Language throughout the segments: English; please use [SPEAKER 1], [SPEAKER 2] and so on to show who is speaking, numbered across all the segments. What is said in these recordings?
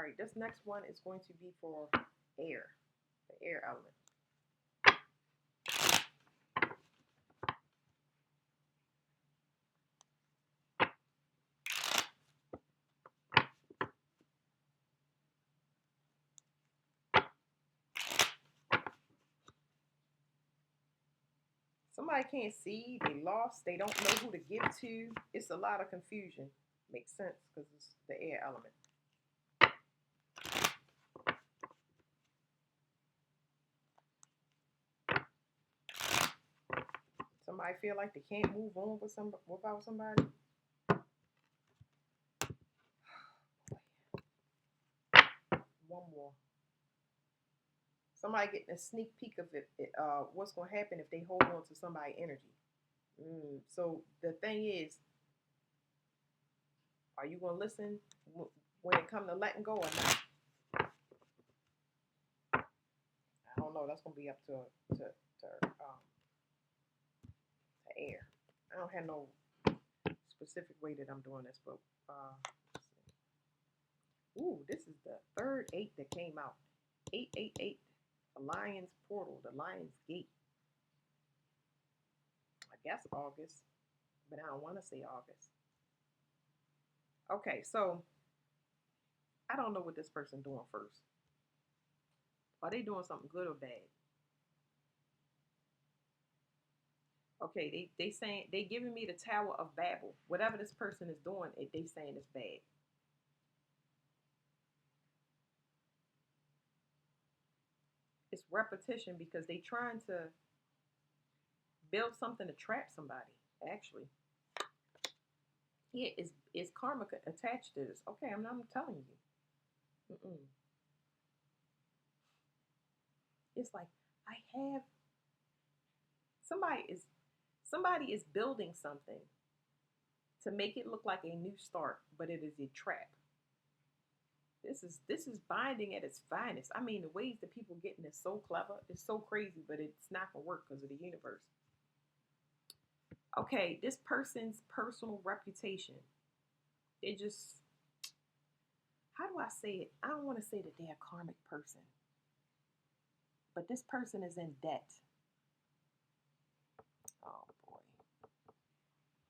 [SPEAKER 1] right, this next one is going to be for air, the air element. Somebody can't see, they lost, they don't know who to give to. It's a lot of confusion. Makes sense because it's the air element. Somebody feel like they can't move on with without somebody. One more. Somebody getting a sneak peek of what's going to happen if they hold on to somebody's energy. So the thing is, are you going to listen when it comes to letting go or not? I don't know. That's going to be up to air. I don't have no specific way that I'm doing this, but ooh, this is the third 8 that came out. 888, the Lion's Portal, the Lion's Gate. I guess August, but I don't want to say August. Okay, so I don't know what this person doing first. Are they doing something good or bad? Okay, they saying they giving me the Tower of Babel. Whatever this person is doing, they saying it's bad. It's repetition because they trying to build something to trap somebody. Actually, yeah, is karma attached to this? Okay, I'm telling you. Mm-mm. It's like I have somebody is somebody is building something to make it look like a new start, but it is a trap. This is binding at its finest. I mean, the ways that people getting is so clever. It's so crazy, but it's not gonna work because of the universe. Okay, this person's personal reputation. It just how do I say it? I don't want to say that they're a karmic person, but this person is in debt. Oh boy.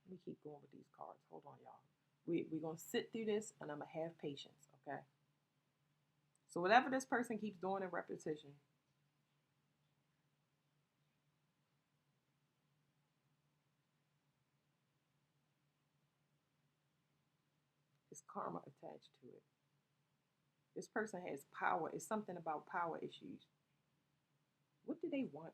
[SPEAKER 1] Let me keep going with these cards. Hold on, y'all. We're gonna sit through this and I'm gonna have patience, okay? So whatever this person keeps doing in repetition, is karma attached to it. This person has power. It's something about power issues. What do they want?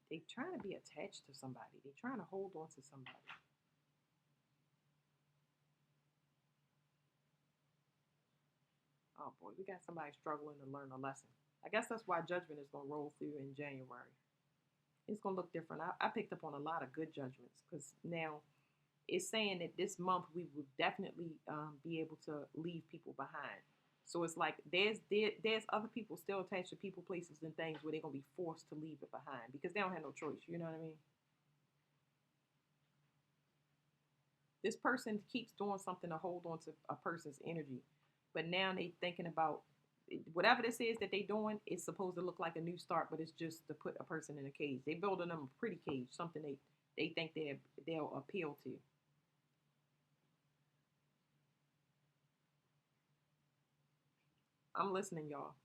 [SPEAKER 1] They trying to be attached to somebody. They trying to hold on to somebody. Oh boy, we got somebody struggling to learn a lesson. I guess that's why judgment is gonna roll through in January. It's gonna look different. I picked up on a lot of good judgments because now it's saying that this month we will definitely be able to leave people behind. So it's like there's other people still attached to people, places, and things where they're gonna be forced to leave it behind because they don't have no choice. You know what I mean? This person keeps doing something to hold on to a person's energy, but now they thinking about whatever this is that they doing. It's supposed to look like a new start, but it's just to put a person in a cage. They building them a pretty cage, something they think they'll appeal to. I'm listening, y'all.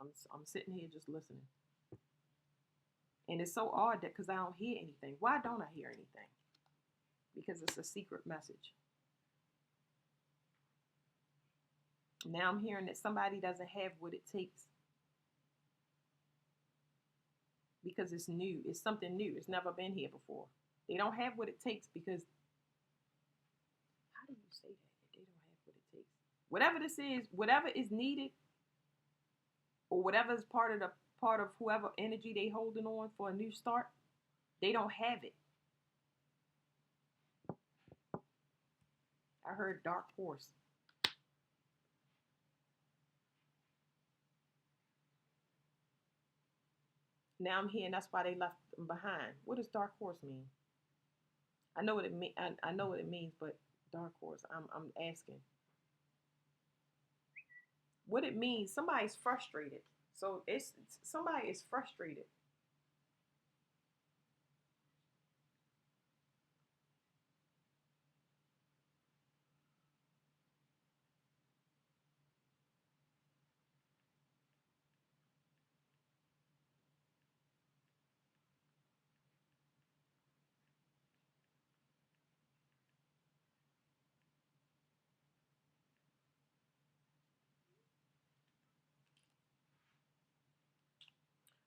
[SPEAKER 1] I'm sitting here just listening, and it's so odd that because I don't hear anything. Why don't I hear anything? Because it's a secret message. Now I'm hearing that somebody doesn't have what it takes because it's new. It's something new. It's never been here before. They don't have what it takes because how do you say that? They don't have what it takes. Whatever this is, whatever is needed, or whatever is part of whoever energy they holding on for a new start, they don't have it. I heard dark horse. Now I'm hearing that's why they left them behind. What does dark horse mean? I know what it mean. I know what it means, but dark horse. I'm asking what it means. Somebody's frustrated. So somebody is frustrated.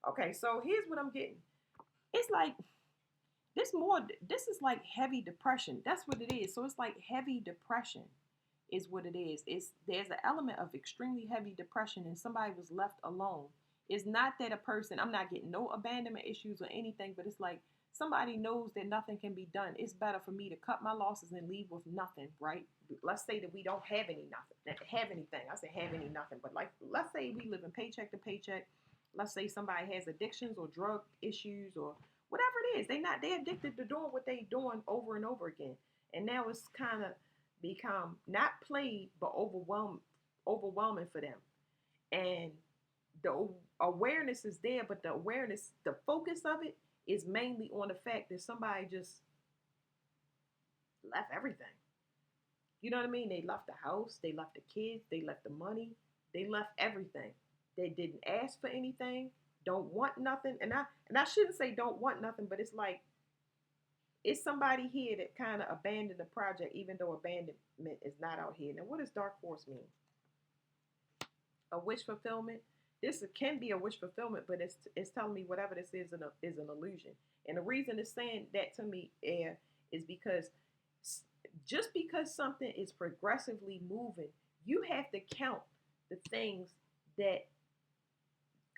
[SPEAKER 1] Okay, so here's what I'm getting. It's like this is like heavy depression. That's what it is. So it's like heavy depression is what it is. It's there's an element of extremely heavy depression and somebody was left alone. It's not that a person, I'm not getting no abandonment issues or anything, but it's like somebody knows that nothing can be done. It's better for me to cut my losses and leave with nothing, right? Let's say that we don't have any nothing, have anything. I say have any nothing, but like let's say we live in paycheck to paycheck. Let's say somebody has addictions or drug issues or whatever it is. They addicted to doing what they doing over and over again. And now it's kind of become not played but overwhelming for them. And the awareness is there, but the focus of it is mainly on the fact that somebody just left everything. You know what I mean? They left the house, they left the kids, they left the money, they left everything. They didn't ask for anything, don't want nothing. And I shouldn't say don't want nothing, but it's like it's somebody here that kind of abandoned the project, even though abandonment is not out here. Now, what does dark force mean? A wish fulfillment. This can be a wish fulfillment, but it's telling me whatever this is an illusion. And the reason it's saying that to me is because just because something is progressively moving, you have to count the things that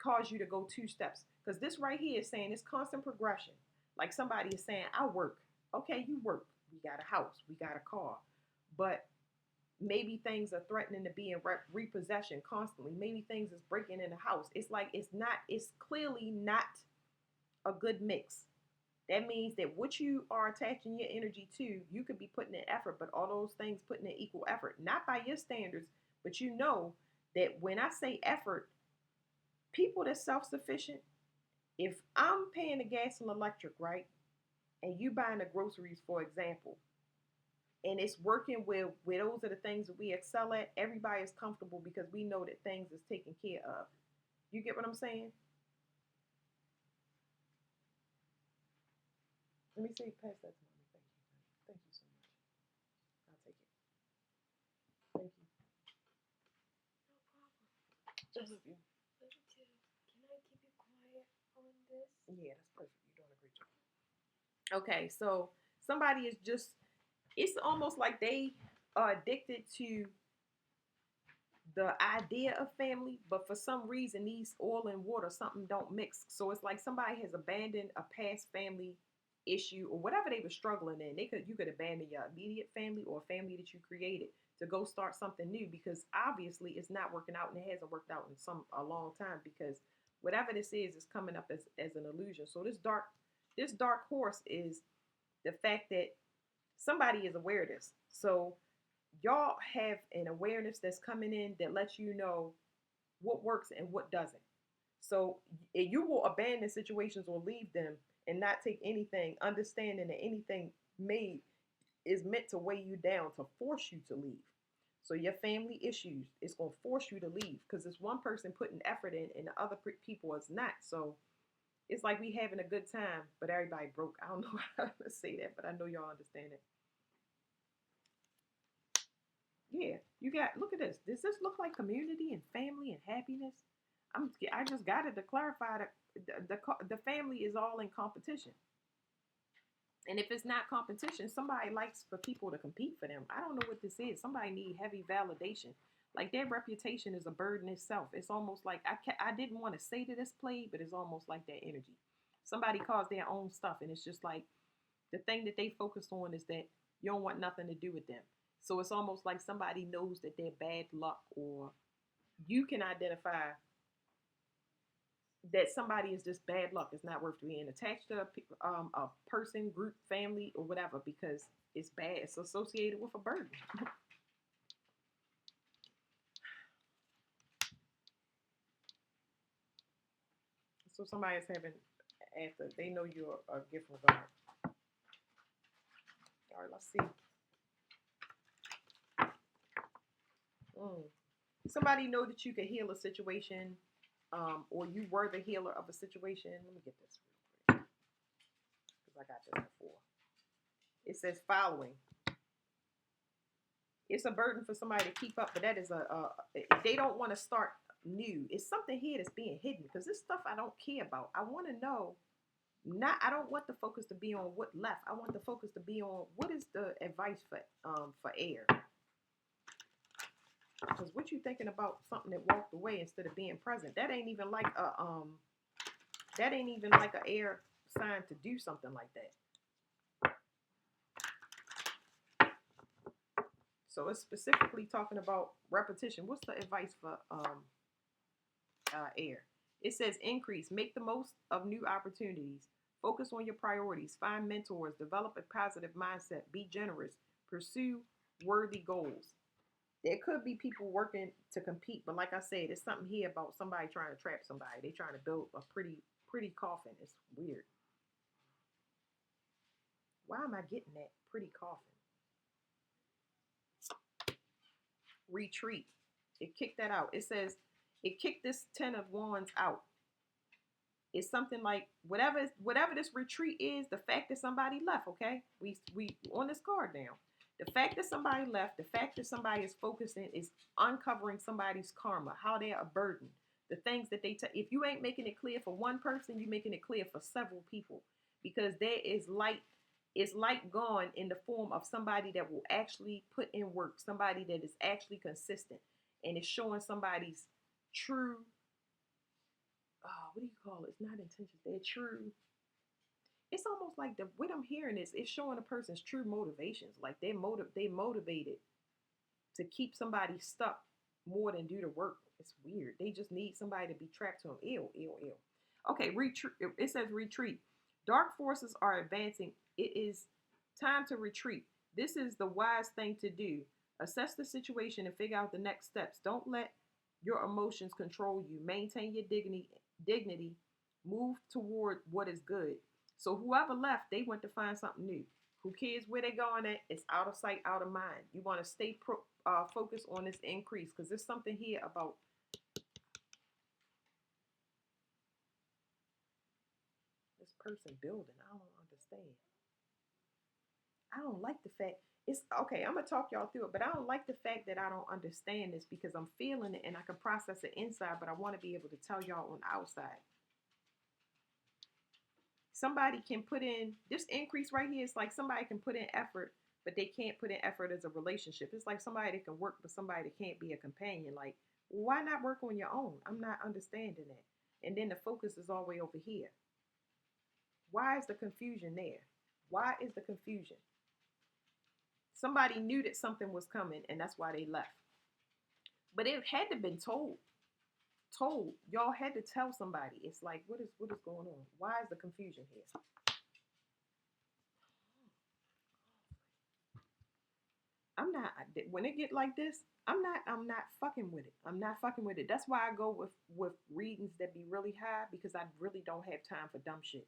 [SPEAKER 1] cause you to go two steps. Because this right here is saying it's constant progression. Like somebody is saying, I work. Okay, you work. We got a house. We got a car. But maybe things are threatening to be in repossession constantly. Maybe things is breaking in the house. It's like it's clearly not a good mix. That means that what you are attaching your energy to, you could be putting in effort, but all those things putting in equal effort, not by your standards, but you know that when I say effort, people that's self-sufficient, if I'm paying the gas and electric, right, and you buying the groceries, for example, and it's working with those are the things that we excel at, everybody is comfortable because we know that things is taken care of. You get what I'm saying? Let me see, pass that to mommy. Thank you. Thank you so much. I'll take it. Thank you. I love you.
[SPEAKER 2] Can I keep it quiet on this?
[SPEAKER 1] Yeah, that's perfect. You're doing a great job. Okay, so somebody is just, it's almost like they are addicted to the idea of family, but for some reason these oil and water something don't mix. So it's like somebody has abandoned a past family issue or whatever they were struggling in. You could abandon your immediate family or a family that you created to go start something new because obviously it's not working out and it hasn't worked out in a long time because whatever this is coming up as an illusion. So this dark horse is the fact that somebody is aware of this. So y'all have an awareness that's coming in that lets you know what works and what doesn't. So you will abandon situations or leave them and not take anything, understanding that anything made is meant to weigh you down, to force you to leave. So your family issues is going to force you to leave because it's one person putting effort in and the other people is not. So it's like we having a good time, but everybody broke. I don't know how to say that, but I know y'all understand it. Yeah, you got. Look at this. Does this look like community and family and happiness? I just got it to clarify that the family is all in competition. And if it's not competition, somebody likes for people to compete for them. I don't know what this is. Somebody need heavy validation. Like their reputation is a burden itself. It's almost like I didn't want to say that it's played, but it's almost like that energy. Somebody calls their own stuff, and it's just like the thing that they focus on is that you don't want nothing to do with them. So it's almost like somebody knows that they're bad luck, or you can identify that somebody is just bad luck. It's not worth being attached to a person, group, family, or whatever because it's bad. It's associated with a burden. So somebody is having after they know you're a gift from God. All right, let's see. Mm. Somebody know that you can heal a situation, or you were the healer of a situation. Let me get this real quick because I got this before. It says following. It's a burden for somebody to keep up, but that is they don't want to start new. It's something here that's being hidden because this stuff I don't care about. I want to know. I don't want the focus to be on what left. I want the focus to be on what is the advice for air. Because what you thinking about something that walked away instead of being present? That ain't even like a air sign to do something like that. So it's specifically talking about repetition. What's the advice for air? It says increase, make the most of new opportunities, focus on your priorities, find mentors, develop a positive mindset, be generous, pursue worthy goals. There could be people working to compete, but like I said, it's something here about somebody trying to trap somebody. They trying to build a pretty coffin. It's weird. Why am I getting that pretty coffin? Retreat. It kicked that out. It says it kicked this 10 of wands out. It's something like whatever this retreat is, the fact that somebody left, okay? We on this card now. The fact that somebody left, the fact that somebody is focusing is uncovering somebody's karma, how they're a burden. The things that if you ain't making it clear for one person, you're making it clear for several people. Because there is light, it's light gone in the form of somebody that will actually put in work, somebody that is actually consistent, and it's showing somebody's true, what do you call it? It's not intentions. They're true. It's almost like what I'm hearing is it's showing a person's true motivations. Like they motivated to keep somebody stuck more than do the work. It's weird. They just need somebody to be trapped to them. Ew, ew, ew. Okay, retreat. It says retreat. Dark forces are advancing. It is time to retreat. This is the wise thing to do. Assess the situation and figure out the next steps. Don't let your emotions control you. Maintain your dignity. Move toward what is good. So whoever left, they went to find something new. Who cares where they're going at? It's out of sight, out of mind. You want to stay focused on this increase because there's something here about this person building. I don't understand. I don't like the fact it's okay. I'm gonna talk y'all through it, but I don't like the fact that I don't understand this because I'm feeling it and I can process it inside, but I want to be able to tell y'all on the outside. Somebody can put in this increase right here. It's like somebody can put in effort, but they can't put in effort as a relationship. It's like somebody that can work, but somebody that can't be a companion. Like, why not work on your own? I'm not understanding that. And then the focus is all the way over here. Why is the confusion there? Why is the confusion? Somebody knew that something was coming, and that's why they left. But it had to been told. Told. Y'all had to tell somebody. It's like, what is going on? Why is the confusion here? I'm not when it get like this, I'm not fucking with it. I'm not fucking with it. That's why I go with readings that be really high because I really don't have time for dumb shit.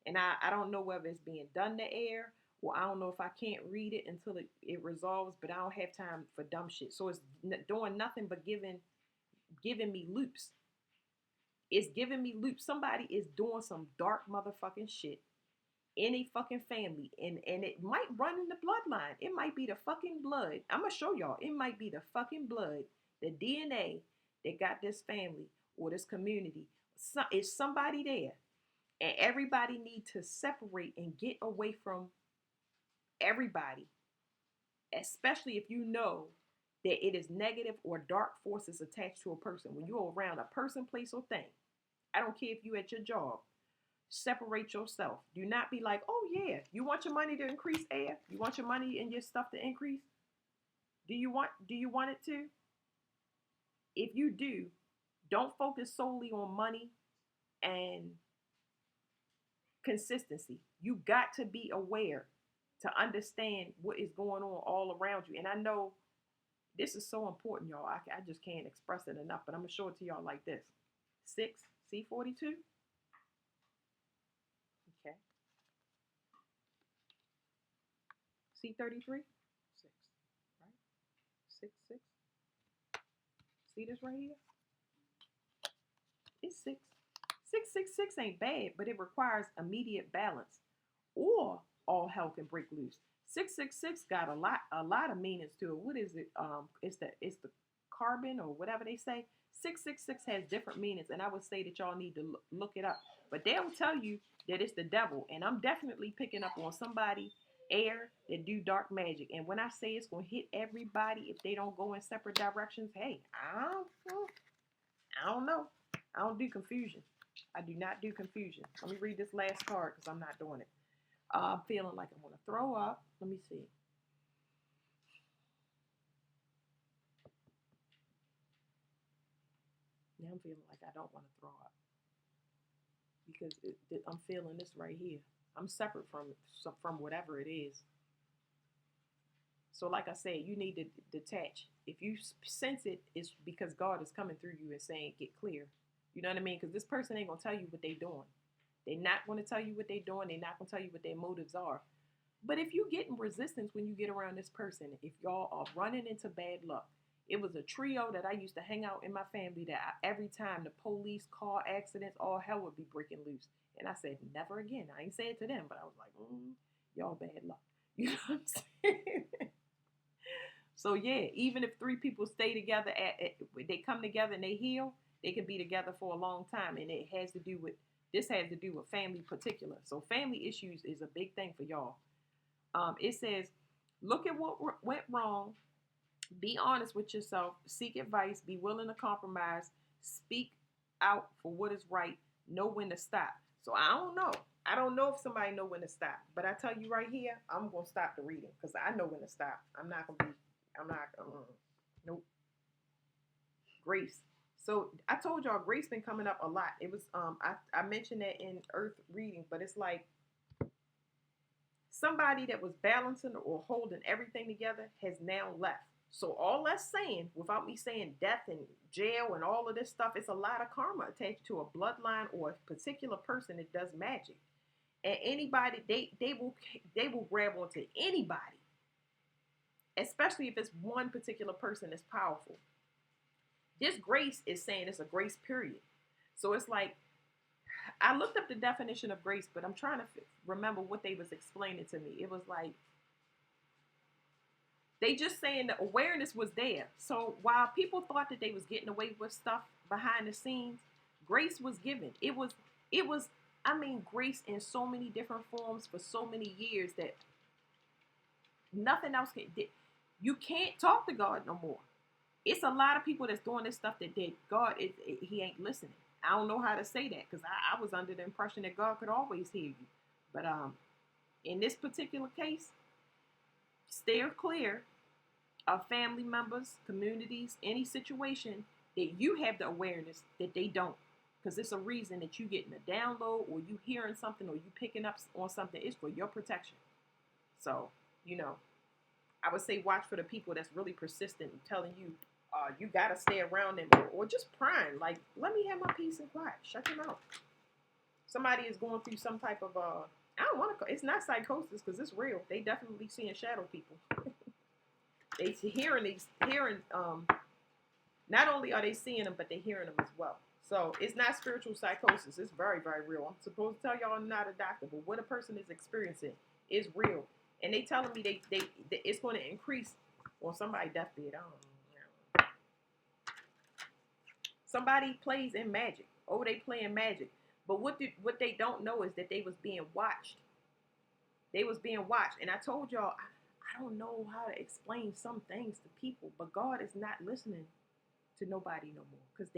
[SPEAKER 1] And I don't know whether it's being done to air or I don't know if I can't read it until it resolves, but I don't have time for dumb shit. So it's doing nothing but giving me loops. It's giving me loops. Somebody is doing some dark motherfucking shit in a fucking family, and it might run in the bloodline. It might be the fucking blood. I'm gonna show y'all. It might be the fucking blood, the DNA that got this family or this community. It's somebody there, and everybody need to separate and get away from everybody, especially if you know that it is negative or dark forces attached to a person. When you're around a person, place, or thing, I don't care if you at your job. Separate yourself. Do not be like, oh yeah, you want your money to increase, air? You want your money and your stuff to increase? Do you want it to? If you do, don't focus solely on money. and consistency. You got to be aware to understand what is going on all around you. And I know this is so important, y'all. I just can't express it enough, but I'm going to show it to y'all like this. 6, C42. Okay. C33. 6, right? 6, 6. See this right here? It's 6. 666 ain't bad, but it requires immediate balance, or all hell can break loose. 666 got a lot of meanings to it. What is it? It's the carbon or whatever they say. 666 has different meanings, and I would say that y'all need to look it up. But they'll tell you that it's the devil, and I'm definitely picking up on somebody air that do dark magic. And when I say it's gonna hit everybody if they don't go in separate directions, hey, I don't know. I don't do confusion. I do not do confusion. Let me read this last card because I'm not doing it. I'm feeling like I want to throw up. Let me see. Now I'm feeling like I don't want to throw up because I'm feeling this right here. I'm separate from whatever it is. So, like I said, you need to detach. If you sense it, it's because God is coming through you and saying, "Get clear." You know what I mean? Because this person ain't gonna tell you what they're doing. They're not gonna tell you what they're doing. They're not gonna tell you what their motives are. But if you get in resistance when you get around this person, if y'all are running into bad luck, it was a trio that I used to hang out in my family that every time the police, car accidents, all hell would be breaking loose. And I said, never again. I ain't say it to them, but I was like, y'all bad luck. You know what I'm saying? So yeah, even if 3 people stay together, they come together and they heal, they can be together for a long time. And this has to do with family particular. So family issues is a big thing for y'all. It says, look at what went wrong, be honest with yourself, seek advice, be willing to compromise, speak out for what is right, know when to stop. So I don't know. I don't know if somebody know when to stop, but I tell you right here, I'm gonna stop the reading because I know when to stop. I'm not. Nope. Grace. So I told y'all grace been coming up a lot. It was I mentioned that in Earth reading, but it's like somebody that was balancing or holding everything together has now left. So all that's saying, without me saying death and jail and all of this stuff, it's a lot of karma attached to a bloodline or a particular person that does magic. And anybody, they will grab onto anybody, especially if it's one particular person that's powerful. This grace is saying it's a grace period. So it's like I looked up the definition of grace, but I'm trying to remember what they was explaining to me. It was like they just saying the awareness was there. So while people thought that they was getting away with stuff behind the scenes, grace was given. It was I mean grace in so many different forms for so many years that nothing else can. You can't talk to God no more. It's a lot of people that's doing this stuff that God he ain't listening. I don't know how to say that because I was under the impression that God could always hear you. But in this particular case, steer clear of family members, communities, any situation that you have the awareness that they don't. Because it's a reason that you getting a download or you hearing something or you picking up on something. It's for your protection. So, I would say watch for the people that's really persistent and telling you, you gotta stay around them, or just prying. Like, let me have my peace and quiet. Shut your mouth. Somebody is going through some type of I don't want to. It's not psychosis because it's real. They definitely seeing shadow people. They hearing. Not only are they seeing them, but they hearing them as well. So it's not spiritual psychosis. It's very, very real. I'm supposed to tell y'all I'm not a doctor, but what a person is experiencing is real. And they telling me they it's going to increase on somebody deathbed. I don't know. Somebody plays in magic. Oh, they playing magic. But what they don't know is that they was being watched. They was being watched. And I told y'all, I don't know how to explain some things to people, but God is not listening to nobody no more. Because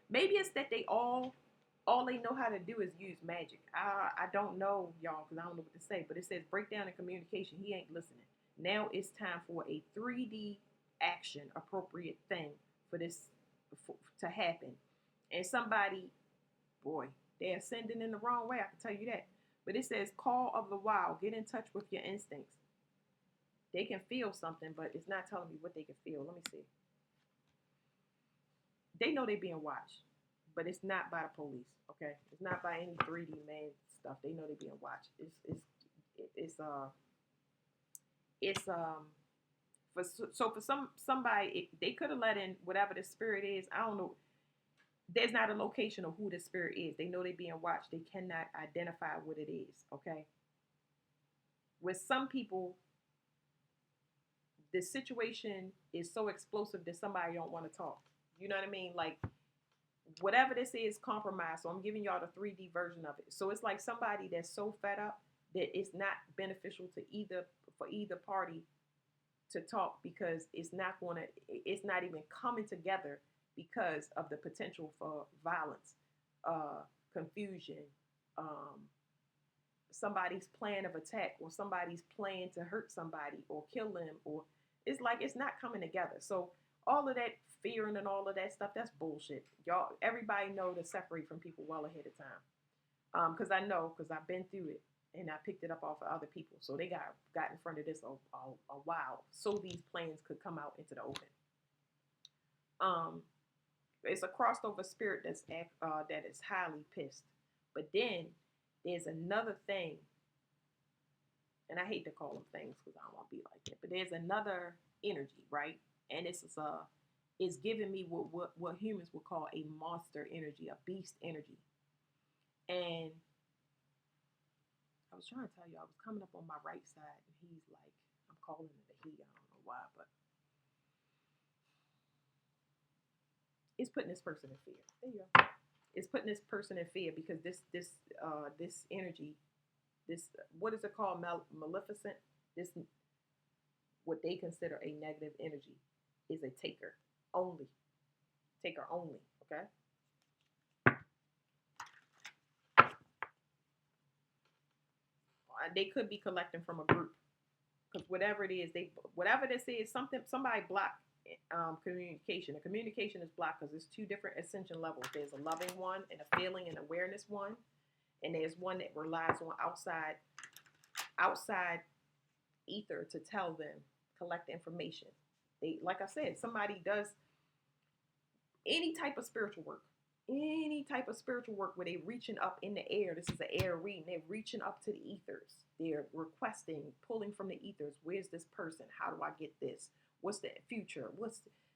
[SPEAKER 1] maybe it's that all they know how to do is use magic. I don't know, y'all, because I don't know what to say. But it says breakdown in communication. He ain't listening. Now it's time for a 3D action, appropriate thing for this to happen. And somebody, boy, They're ascending in the wrong way. I can tell you that. But it says, call of the wild. Get in touch with your instincts. They can feel something, but it's not telling me what they can feel. Let me see. They know they're being watched, but it's not by the police. Okay, it's not by any 3D man stuff. They know they're being watched. It's for so for somebody they could have let in whatever the spirit is. I don't know. There's not a location of who the spirit is. They know they're being watched. They cannot identify what it is. Okay. With some people, the situation is so explosive that somebody don't want to talk. You know what I mean? Like whatever this is, compromise. So I'm giving y'all the 3D version of it. So it's like somebody that's so fed up that it's not beneficial to either party to talk because it's not even coming together because of the potential for violence, confusion, um, somebody's plan of attack or somebody's plan to hurt somebody or kill them, or it's like it's not coming together. So all of that fearing and all of that stuff, that's bullshit. Y'all, everybody know to separate from people well ahead of time. Because I know, because I've been through it and I picked it up off of other people. So they got in front of this a while so these plans could come out into the open. It's a crossed over spirit that is highly pissed. But then there's another thing, and I hate to call them things because I don't want to be like that. But there's another energy, right? And it's giving me what humans would call a monster energy, a beast energy. And I was trying to tell you, I was coming up on my right side, and he's like, I'm calling it a he. I don't know why, but it's putting this person in fear. There you go. It's putting this person in fear because this energy, this what is it called, maleficent? This what they consider a negative energy is a taker only, taker only. Okay. They could be collecting from a group because whatever it is, whatever this is, somebody blocked communication. The communication is blocked because there's two different ascension levels. There's a loving one and a feeling and awareness one, and there's one that relies on outside ether to tell them, collect information. They, like I said, somebody does any type of spiritual work. Any type of spiritual work where they're reaching up in the air. This is an air reading. They're reaching up to the ethers. They're requesting, pulling from the ethers. Where's this person? How do I get this? What's the future?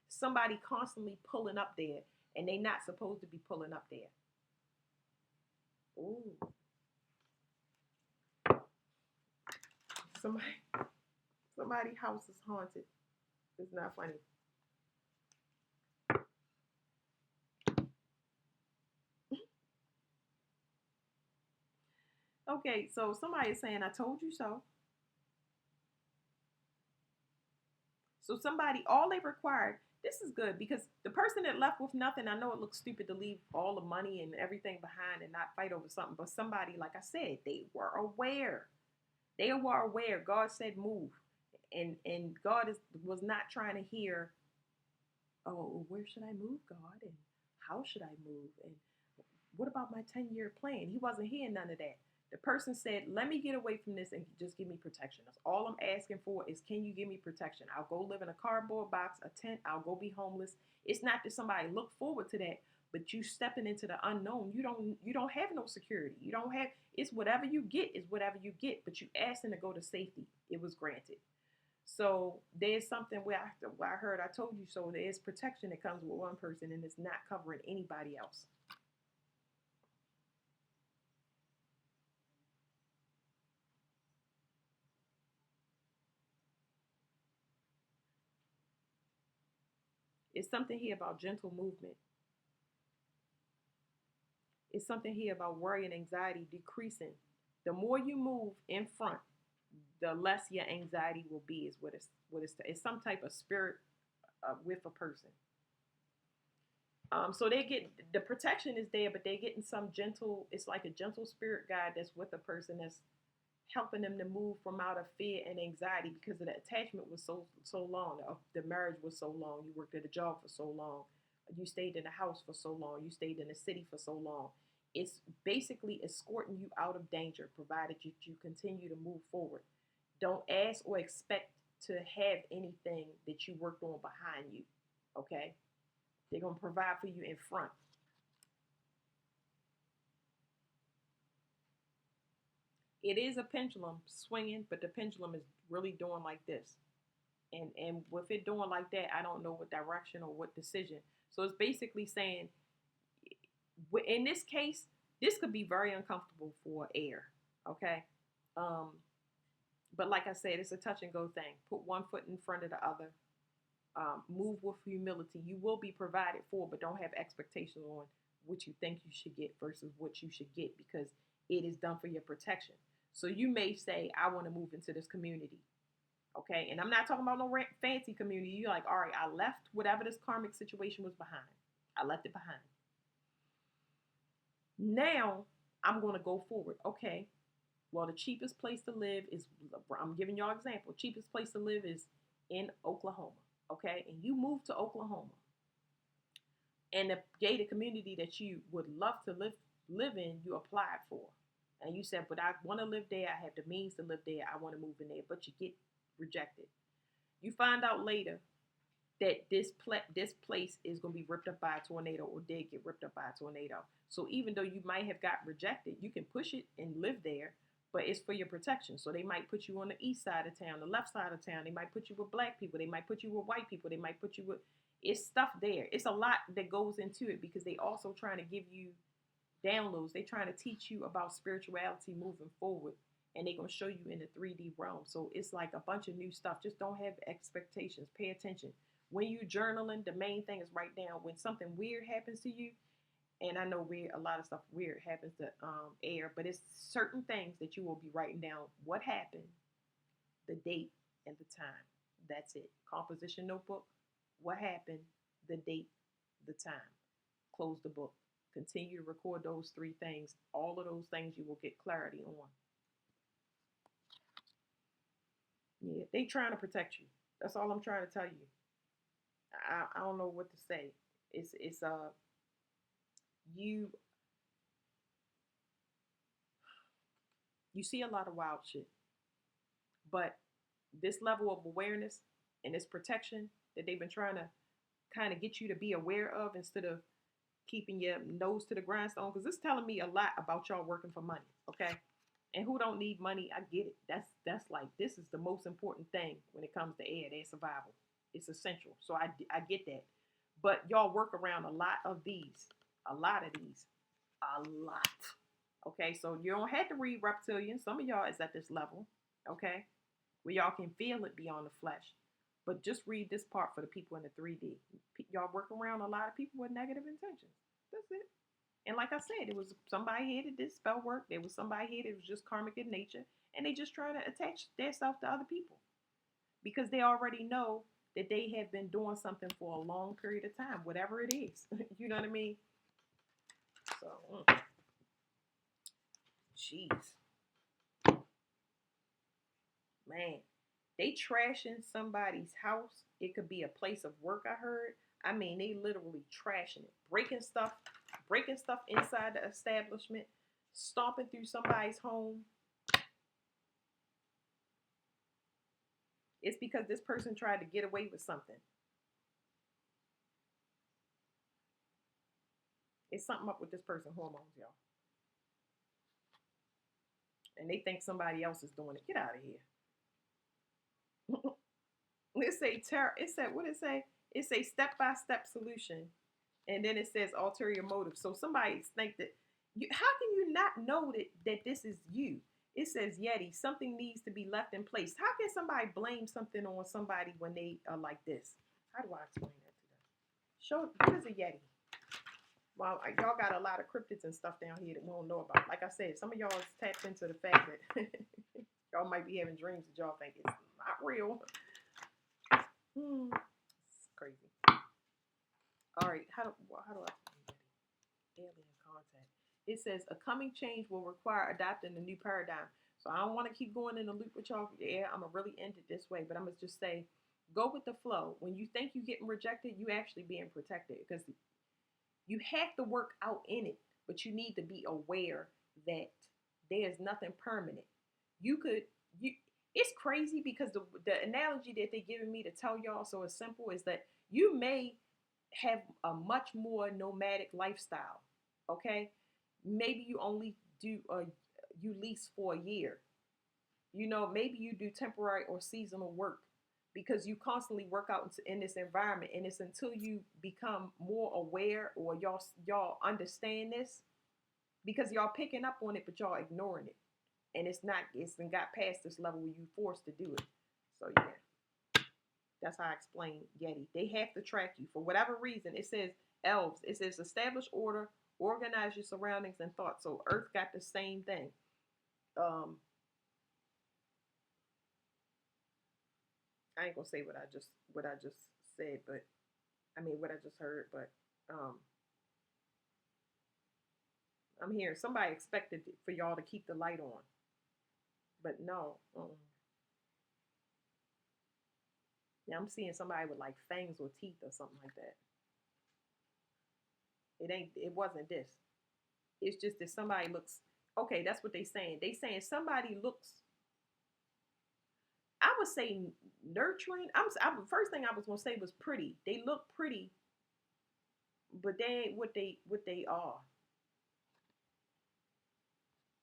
[SPEAKER 1] Somebody constantly pulling up there, and they not supposed to be pulling up there. Ooh. Somebody's house is haunted. It's not funny. Okay, so somebody is saying, I told you so. So all they required, this is good because the person that left with nothing, I know it looks stupid to leave all the money and everything behind and not fight over something, but somebody, like I said, they were aware. They were aware. God said move. And God was not trying to hear, oh, where should I move, God? And how should I move? And what about my 10-year plan? He wasn't hearing none of that. The person said, let me get away from this and just give me protection. That's all I'm asking for is, can you give me protection? I'll go live in a cardboard box, a tent. I'll go be homeless. It's not that somebody look forward to that, but you stepping into the unknown. You don't have no security. You don't have, it's whatever you get is whatever you get, but you asking to go to safety. It was granted. So there's something where I heard, I told you so. There's protection that comes with one person and it's not covering anybody else. It's something here about gentle movement. It's something here about worry and anxiety decreasing. The more you move in front, the less your anxiety will be. Is it's some type of spirit with a person. So they get the protection is there, but they're getting some gentle. It's like a gentle spirit guide that's with a person that's helping them to move from out of fear and anxiety because of the attachment was so long. The marriage was so long. You worked at a job for so long. You stayed in a house for so long. You stayed in a city for so long. It's basically escorting you out of danger, provided you continue to move forward. Don't ask or expect to have anything that you worked on behind you. Okay? They're going to provide for you in front. It is a pendulum swinging, but the pendulum is really doing like this. And with it doing like that, I don't know what direction or what decision. So it's basically saying, in this case, this could be very uncomfortable for air. Okay. Um, but like I said, it's a touch and go thing. Put one foot in front of the other. Move with humility. You will be provided for, but don't have expectations on what you think you should get versus what you should get, because it is done for your protection. So you may say, I want to move into this community. Okay. And I'm not talking about no fancy community. You're like, all right, I left whatever this karmic situation was behind. I left it behind. Now I'm going to go forward. Okay. Well, the cheapest place to live is, I'm giving y'all an example. Cheapest place to live is in Oklahoma. Okay. And you move to Oklahoma, and the gated community that you would love to live in, you applied for. And you said, but I want to live there. I have the means to live there. I want to move in there. But you get rejected. You find out later that this place is going to be ripped up by a tornado, or did get ripped up by a tornado. So even though you might have got rejected, you can push it and live there, but it's for your protection. So they might put you on the east side of town, the left side of town. They might put you with black people. They might put you with white people. They might put you with, it's stuff there. It's a lot that goes into it, because they also trying to give you downloads. They trying to teach you about spirituality moving forward, and they're going to show you in the 3D realm. So it's like a bunch of new stuff. Just don't have expectations. Pay attention. When you journaling, the main thing is write down when something weird happens to you. And I know a lot of stuff weird happens to air, but it's certain things that you will be writing down what happened, the date, and the time. That's it. Composition notebook, what happened, the date, the time. Close the book. Continue to record those three things. All of those things you will get clarity on. Yeah, they trying to protect you. That's all I'm trying to tell you. I don't know what to say. It's you you see a lot of wild shit, but this level of awareness and this protection that they've been trying to kind of get you to be aware of, instead of keeping your nose to the grindstone, because it's telling me a lot about y'all working for money. Okay. And who don't need money? I get it. That's like, this is the most important thing when it comes to air, their survival. It's essential. So I get that. But y'all work around a lot of these. A lot of these. A lot. Okay, so you don't have to read reptilian. Some of y'all is at this level. Okay, where y'all can feel it beyond the flesh. But just read this part for the people in the 3D. Y'all work around a lot of people with negative intentions. That's it. And like I said, it was somebody here that did spell work. There was somebody here that was just karmic in nature. And they just trying to attach themselves to other people, because they already know that they have been doing something for a long period of time, whatever it is. You know what I mean? So, jeez. Man, they trashing somebody's house. It could be a place of work, I heard. I mean, they literally trashing it. Breaking stuff inside the establishment, stomping through somebody's home. It's because this person tried to get away with something. It's something up with this person's hormones, y'all. And they think somebody else is doing it. Get out of here. It say it said, what it say? It say step-by-step solution. And then it says ulterior motive. So somebody think that how can you not know that this is you? It says Yeti, something needs to be left in place. How can somebody blame something on somebody when they are like this? How do I explain that to them? Show, what is a Yeti? Well, y'all got a lot of cryptids and stuff down here that we don't know about. Like I said, some of y'all is tapped into the fact that y'all might be having dreams that y'all think it's not real. It's crazy. All right, how do I alien contact? It says a coming change will require adopting a new paradigm. So I don't want to keep going in the loop with y'all. Yeah, I'm gonna really end it this way, but I'm gonna just say, go with the flow. When you think you're getting rejected, you actually being protected, because you have to work out in it. but you need to be aware that there's nothing permanent. You could you it's crazy because the analogy that they're giving me to tell y'all so it's simple is that you may have a much more nomadic lifestyle. Okay, maybe you only do you lease for a year. You know, maybe you do temporary or seasonal work because you constantly work out in this environment, and it's until you become more aware or y'all understand this because y'all picking up on it, but y'all ignoring it, and it's got past this level where you forced to do it. So yeah, that's how I explain Yeti. They have to track you for whatever reason. It says elves. It says establish order, organize your surroundings and thoughts. So Earth got the same thing. Um, I ain't gonna say what I just said, but I mean what I just heard, but um, I'm hearing somebody expected for y'all to keep the light on, but no. Now I'm seeing somebody with like fangs or teeth or something like that. It ain't. It wasn't this. It's just that somebody looks. Okay, that's what they saying. They saying somebody looks. I would say nurturing. First thing I was gonna say was pretty. They look pretty, but they ain't what they are.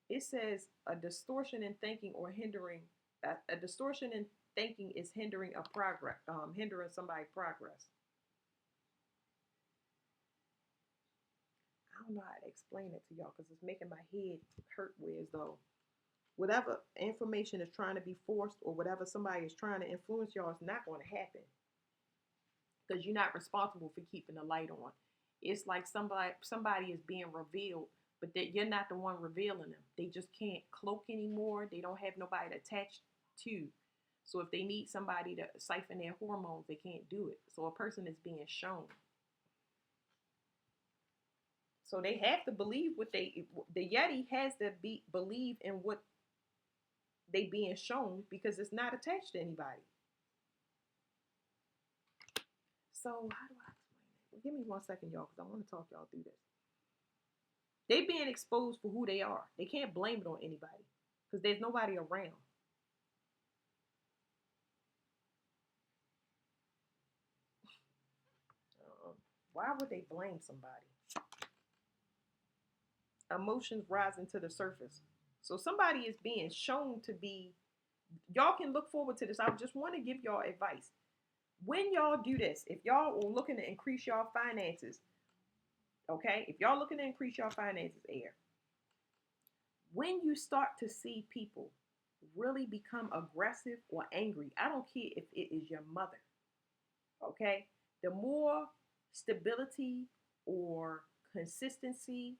[SPEAKER 1] It says a distortion in thinking or hindering a distortion in thinking is hindering a progress, hindering somebody's progress. I don't know how to explain it to y'all because it's making my head hurt. Whereas though whatever information is trying to be forced or whatever somebody is trying to influence y'all is not going to happen because you're not responsible for keeping the light on. It's like somebody is being revealed, but that you're not the one revealing them. They just can't cloak anymore. They don't have nobody to attach to. So if they need somebody to siphon their hormones, they can't do it. So a person is being shown. So they have to believe what the Yeti has to believe in what they being shown because it's not attached to anybody. So how do I explain it? Well, give me 1 second, y'all, because I want to talk y'all through this. They being exposed for who they are. They can't blame it on anybody because there's nobody around. Why would they blame somebody? Emotions rising to the surface. So somebody is being shown to be. Y'all can look forward to this. I just want to give y'all advice. When y'all do this, if y'all are looking to increase y'all finances, okay? If y'all looking to increase y'all finances, air. When you start to see people really become aggressive or angry, I don't care if it is your mother, okay? The more stability or consistency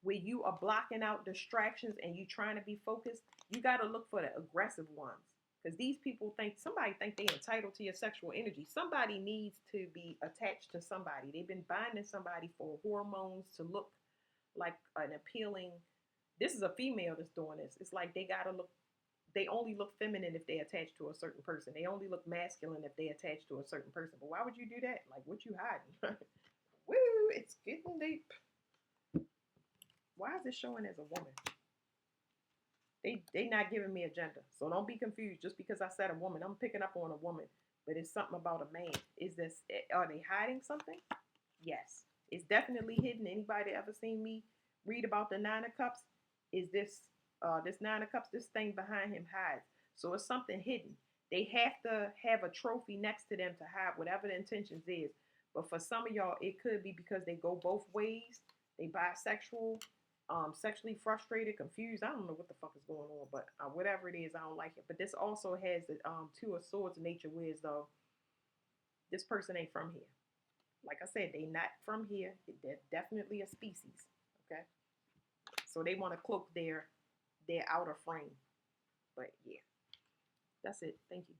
[SPEAKER 1] where you are blocking out distractions and you trying to be focused, you got to look for the aggressive ones. Because these people somebody think they entitled to your sexual energy. Somebody needs to be attached to somebody. They've been binding somebody for hormones to look like an appealing. This is a female that's doing this. It's like they only look feminine if they attach to a certain person. They only look masculine if they attach to a certain person. But why would you do that? Like, what you hiding? Woo, it's getting deep. Why is it showing as a woman? They not giving me a gender. So don't be confused. Just because I said a woman, I'm picking up on a woman. But it's something about a man. Are they hiding something? Yes. It's definitely hidden. Anybody ever seen me read about the Nine of Cups? Is this Nine of Cups, this thing behind him hides. So it's something hidden. They have to have a trophy next to them to hide whatever the intentions is. But for some of y'all, it could be because they go both ways. They bisexual, sexually frustrated, confused. I don't know what the fuck is going on, but whatever it is, I don't like it. But this also has the Two of Swords nature, whereas though this person ain't from here. Like I said, they not from here. They're definitely a species. Okay, so they want to cloak their outer frame. But yeah, that's it. Thank you.